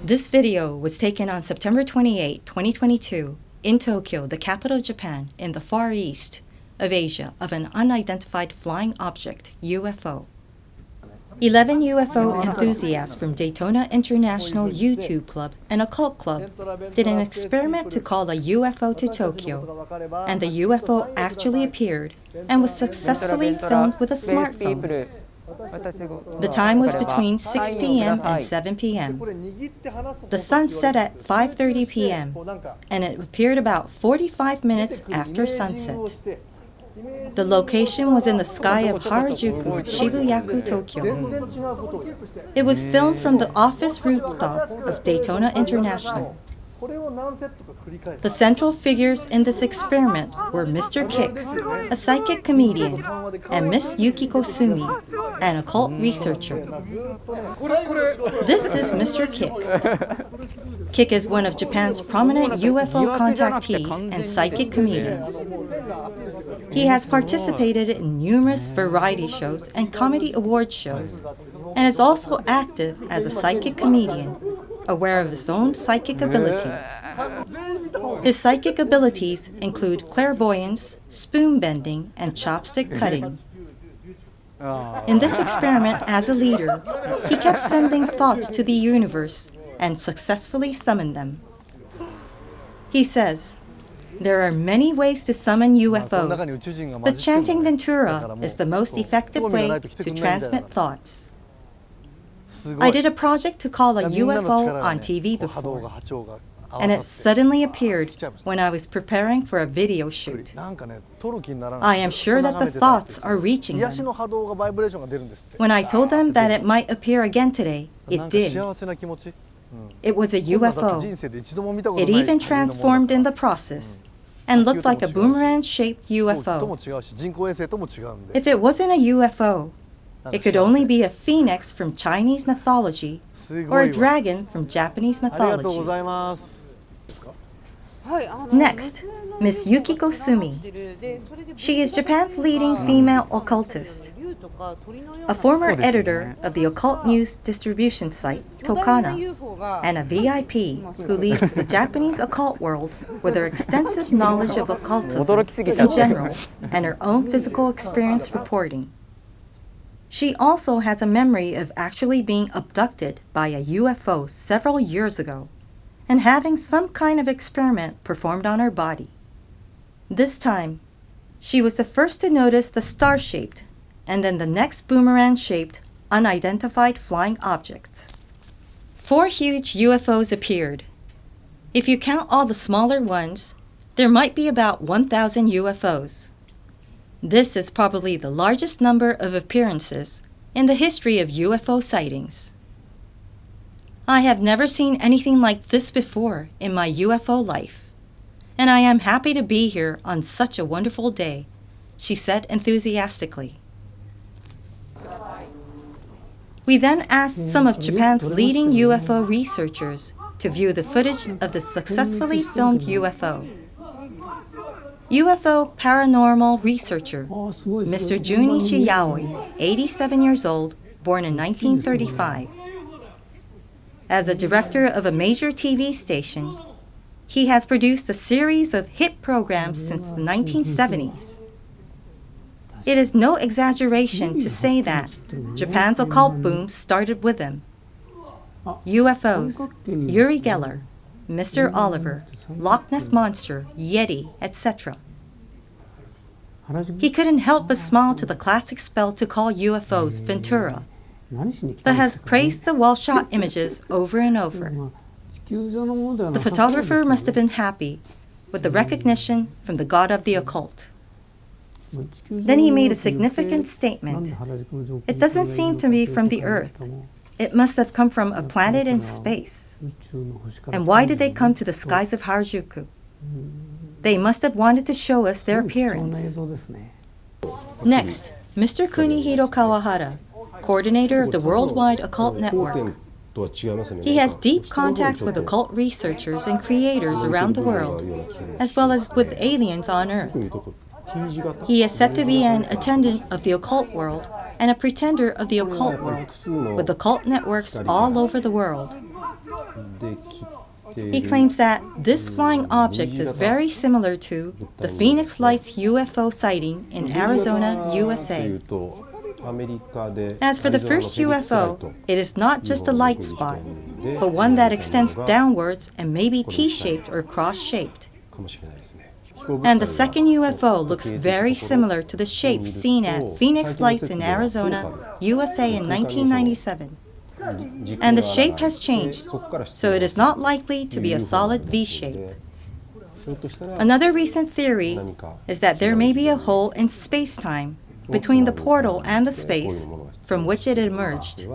This video was taken on September 28, 2022, in Tokyo, the capital of Japan, in the far east of Asia, of an unidentified flying object, UFO. 11 UFO enthusiasts from Daytona International YouTube Club and Occult Club did an experiment to call a UFO to Tokyo, and the UFO actually appeared and was successfully filmed with a smartphone. The time was between 6 p.m. and 7 p.m. The sun set at 5:30 p.m. and it appeared about 45 minutes after sunset. The location was in the sky of Harajuku, Shibuya-ku, Tokyo. It was filmed from the office rooftop of Daytona International. The central figures in this experiment were Mr. Kick, a psychic comedian, and Miss Yukiko Sumi, an occult researcher. This is Mr. Kick. Kick is one of Japan's prominent UFO contactees and psychic comedians. He has participated in numerous variety shows and comedy award shows, and is also active as a psychic comedian, aware of his own psychic abilities. His psychic abilities include clairvoyance, spoon bending, and chopstick cutting. In this experiment, as a leader, he kept sending thoughts to the universe and successfully summoned them. He says, "There are many ways to summon UFOs, but chanting Ventura is the most effective way to transmit thoughts. I did a project to call a UFO on TV before, and it suddenly appeared when I was preparing for a video shoot. I am sure that the thoughts are reaching them. When I told them that it might appear again today, it did. It was a UFO. It even transformed in the process and looked like a boomerang-shaped UFO. If it wasn't a UFO, it could only be a phoenix from Chinese mythology or a dragon from Japanese mythology." Next, Miss Yukiko Sumi. She is Japan's leading female occultist, a former editor of the occult news distribution site Tokana, and a VIP who leads the Japanese occult world with her extensive knowledge of occultism in general and her own physical experience reporting. She also has a memory of actually being abducted by a UFO several years ago and having some kind of experiment performed on her body. This time, she was the first to notice the star-shaped and then the next boomerang-shaped unidentified flying objects. 4 huge UFOs appeared. If you count all the smaller ones, there might be about 1,000 UFOs. This is probably the largest number of appearances in the history of UFO sightings. I have never seen anything like this before in my UFO life, and I am happy to be here on such a wonderful day, she said enthusiastically. We then asked some of Japan's leading UFO researchers to view the footage of the successfully filmed UFO. UFO paranormal researcher Mr. Junichi Yaoi, 87 years old, born in 1935. As a director of a major TV station, he has produced a series of hit programs since the 1970s. It is no exaggeration to say that Japan's occult boom started with him. UFOs, Yuri Geller, Mr. Oliver, Loch Ness Monster, Yeti, etc. He couldn't help but smile to the classic spell to call UFOs Ventura, but has praised the well-shot images over and over. The photographer must have been happy with the recognition from the god of the occult. Then he made a significant statement. "It doesn't seem to be from the Earth. It must have come from a planet in space. And why did they come to the skies of Harajuku? They must have wanted to show us their appearance." Next, Mr. Kunihiro Kawahara, coordinator of the Worldwide Occult Network. He has deep contacts with occult researchers and creators around the world, as well as with aliens on Earth. He is said to be an attendant of the occult world and a pretender of the occult world, with occult networks all over the world. He claims that this flying object is very similar to the Phoenix Lights UFO sighting in Arizona, USA. As for the first UFO, it is not just a light spot, but one that extends downwards and may be T-shaped or cross-shaped. And the second UFO looks very similar to the shape seen at Phoenix Lights in Arizona, USA in 1997. And the shape has changed, so it is not likely to be a solid V shape. Another recent theory is that there may be a hole in space-time between the portal and the space from which it emerged.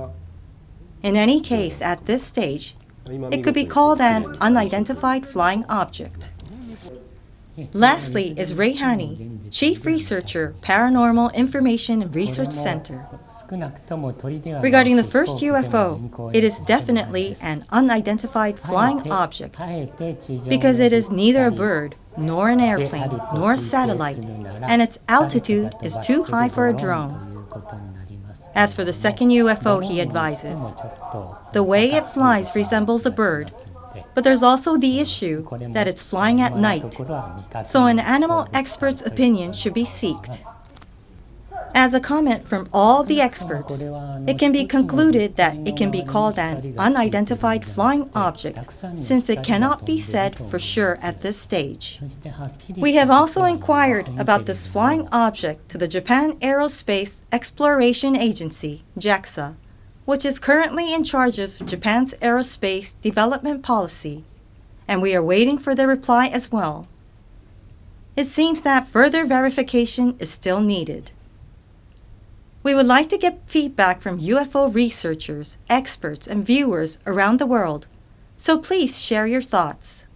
In any case, at this stage, it could be called an unidentified flying object. Lastly is Ray Hani, Chief Researcher, Paranormal Information and Research Center. Regarding the first UFO, it is definitely an unidentified flying object because it is neither a bird, nor an airplane, nor a satellite, and its altitude is too high for a drone. As for the second UFO, he advises, the way it flies resembles a bird, but there's also the issue that it's flying at night, so an animal expert's opinion should be sought. As a comment from all the experts, it can be concluded that it can be called an unidentified flying object since it cannot be said for sure at this stage. We have also inquired about this flying object to the Japan Aerospace Exploration Agency, JAXA, which is currently in charge of Japan's aerospace development policy, and we are waiting for their reply as well. It seems that further verification is still needed. We would like to get feedback from UFO researchers, experts, and viewers around the world, so please share your thoughts.